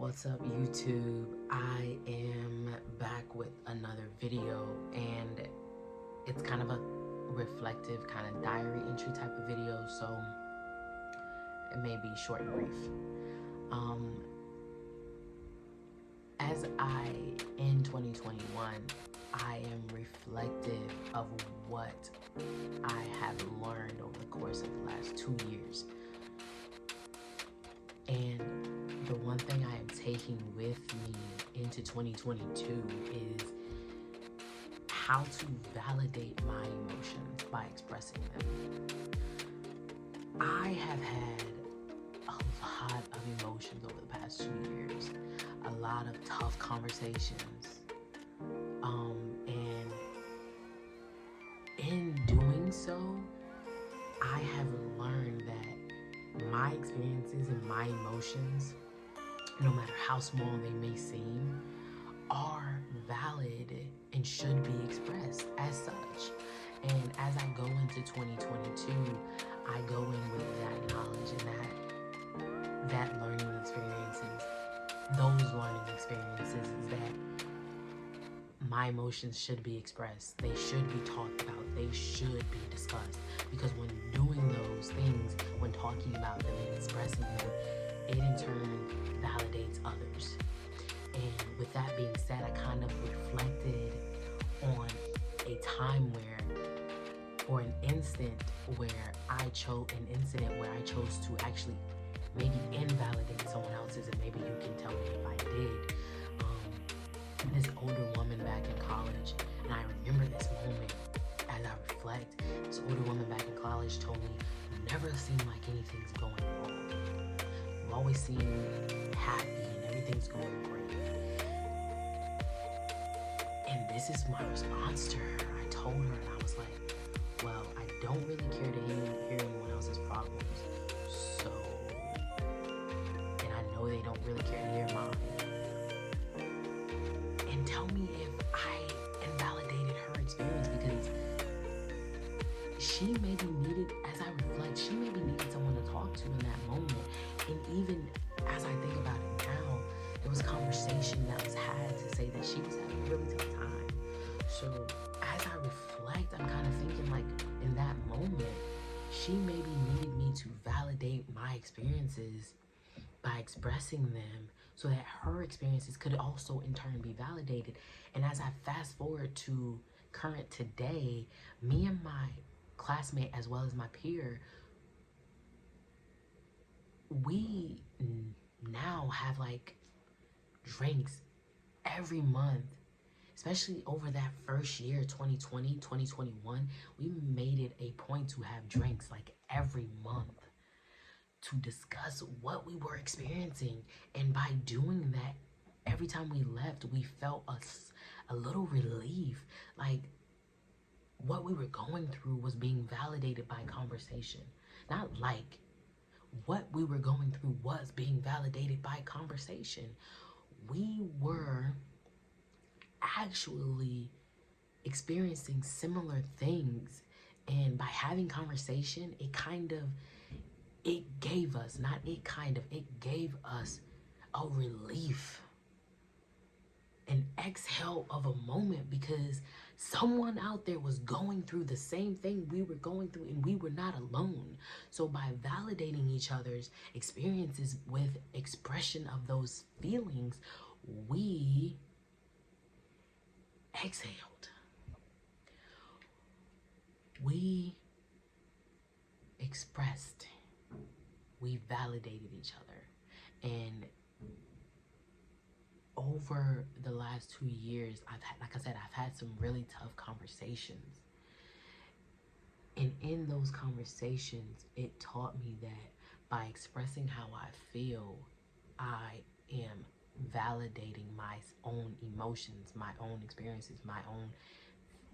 What's up, YouTube? I am back with another video, and it's kind of a reflective, kind of diary entry type of video, so it may be short and brief. As I, in 2021, I am reflective of what I have learned over the course of the last 2 years. And the one thing I am taking with me into 2022 is how to validate my emotions by expressing them. I have had a lot of emotions over the past 2 years, a lot of tough conversations, and in doing so, I have learned that my experiences and my emotions, no matter how small they may seem, are valid and should be expressed as such. And as I go into 2022, I go in with that knowledge and that learning experiences, those learning experiences is that my emotions should be expressed. They should be talked about. They should be discussed. Because when doing those things, when talking about them and expressing them, it in turn validates others. And with that being said, I kind of reflected on a time or an instant where I chose to actually maybe invalidate someone else's, and maybe you can tell me if I did. This older woman back in college, and I remember this moment as I reflect. This older woman back in college told me, "You never seem like anything's going wrong. You always seem happy and everything's going great." And this is my response to her. I told her, and I was like, well, I don't really care to hear anyone else's problems. So, and I know they don't really care to hear mine. And tell me if I invalidated her experience, because she maybe needed, as I reflect, she maybe needed someone to talk to in that moment. And even as I think about it now, there was conversation that was had to say that she was having a really tough time. So as I reflect, I'm kind of thinking, like, in that moment, she maybe needed me to validate my experiences by expressing them, so that her experiences could also in turn be validated. And as I fast forward to current today, me and my classmate, as well as my peer, we now have like drinks every month. Especially over that first year, 2020, 2021, we made it a point to have drinks like every month to discuss what we were experiencing. And by doing that, every time we left, we felt a little relief. Like what we were going through was being validated by conversation. Not like what we were going through was being validated by conversation. We were actually experiencing similar things, and by having conversation, it gave us a relief, an exhale of a moment, because someone out there was going through the same thing we were going through, and we were not alone. So by validating each other's experiences with expression of those feelings, we exhaled. We expressed. We validated each other. And over the last 2 years, I've had some really tough conversations. And in those conversations, it taught me that by expressing how I feel, I am validating my own emotions, my own experiences, my own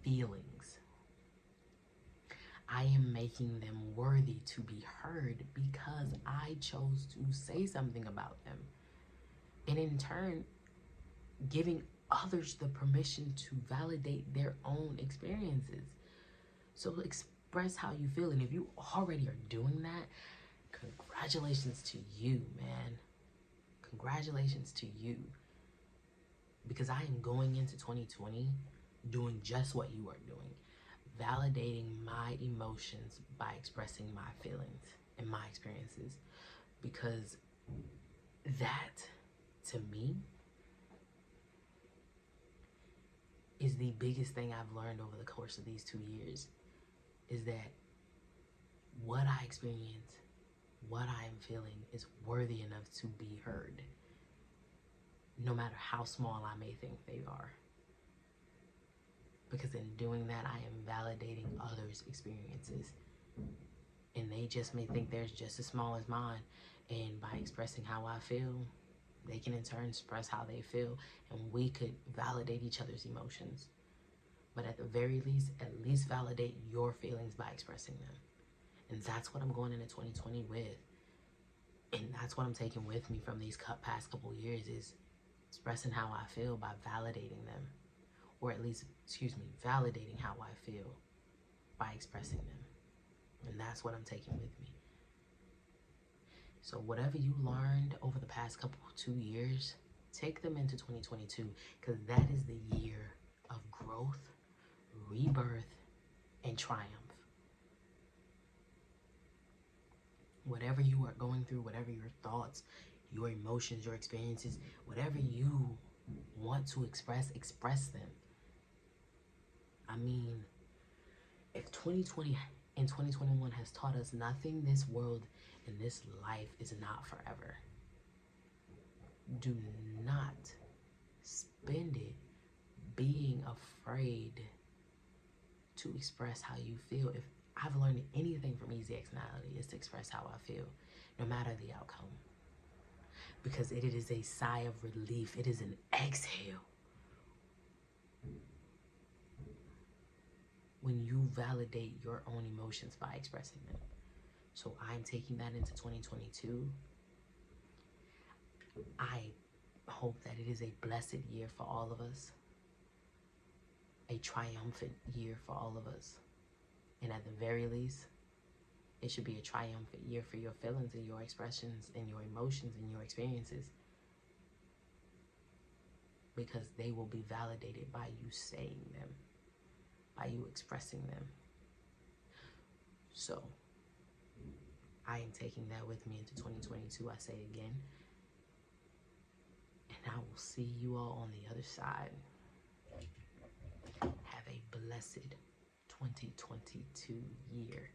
feelings. I am making them worthy to be heard because I chose to say something about them. And in turn, giving others the permission to validate their own experiences. So express how you feel. And if you already are doing that, congratulations to you, man. congratulations to you, because I am going into 2020 doing just what you are doing, validating my emotions by expressing my feelings and my experiences, because that, to me, is the biggest thing I've learned over the course of these 2 years, is that what I experience, what I am feeling is worthy enough to be heard, no matter how small I may think they are. Because in doing that, I am validating others' experiences. And they just may think theirs just as small as mine. And by expressing how I feel, they can in turn express how they feel. And we could validate each other's emotions. But at the very least, at least validate your feelings by expressing them. And that's what I'm going into 2020 with. And that's what I'm taking with me from these past couple years, is expressing how I feel by validating them. Or at least, validating how I feel by expressing them. And that's what I'm taking with me. So whatever you learned over the past 2 years, take them into 2022, because that is the year of growth, rebirth, and triumph. Whatever you are going through, whatever your thoughts, your emotions, your experiences, whatever you want to express, express them. I mean, if 2020 and 2021 has taught us nothing, this world and this life is not forever. Do not spend it being afraid to express how you feel. If I've learned anything from Easy Externality, is to express how I feel, no matter the outcome. Because it is a sigh of relief. It is an exhale when you validate your own emotions by expressing them. So I'm taking that into 2022. I hope that it is a blessed year for all of us, a triumphant year for all of us. And at the very least, it should be a triumphant year for your feelings and your expressions and your emotions and your experiences, because they will be validated by you saying them, by you expressing them. So I am taking that with me into 2022, I say again. And I will see you all on the other side. Have a blessed 2022 year.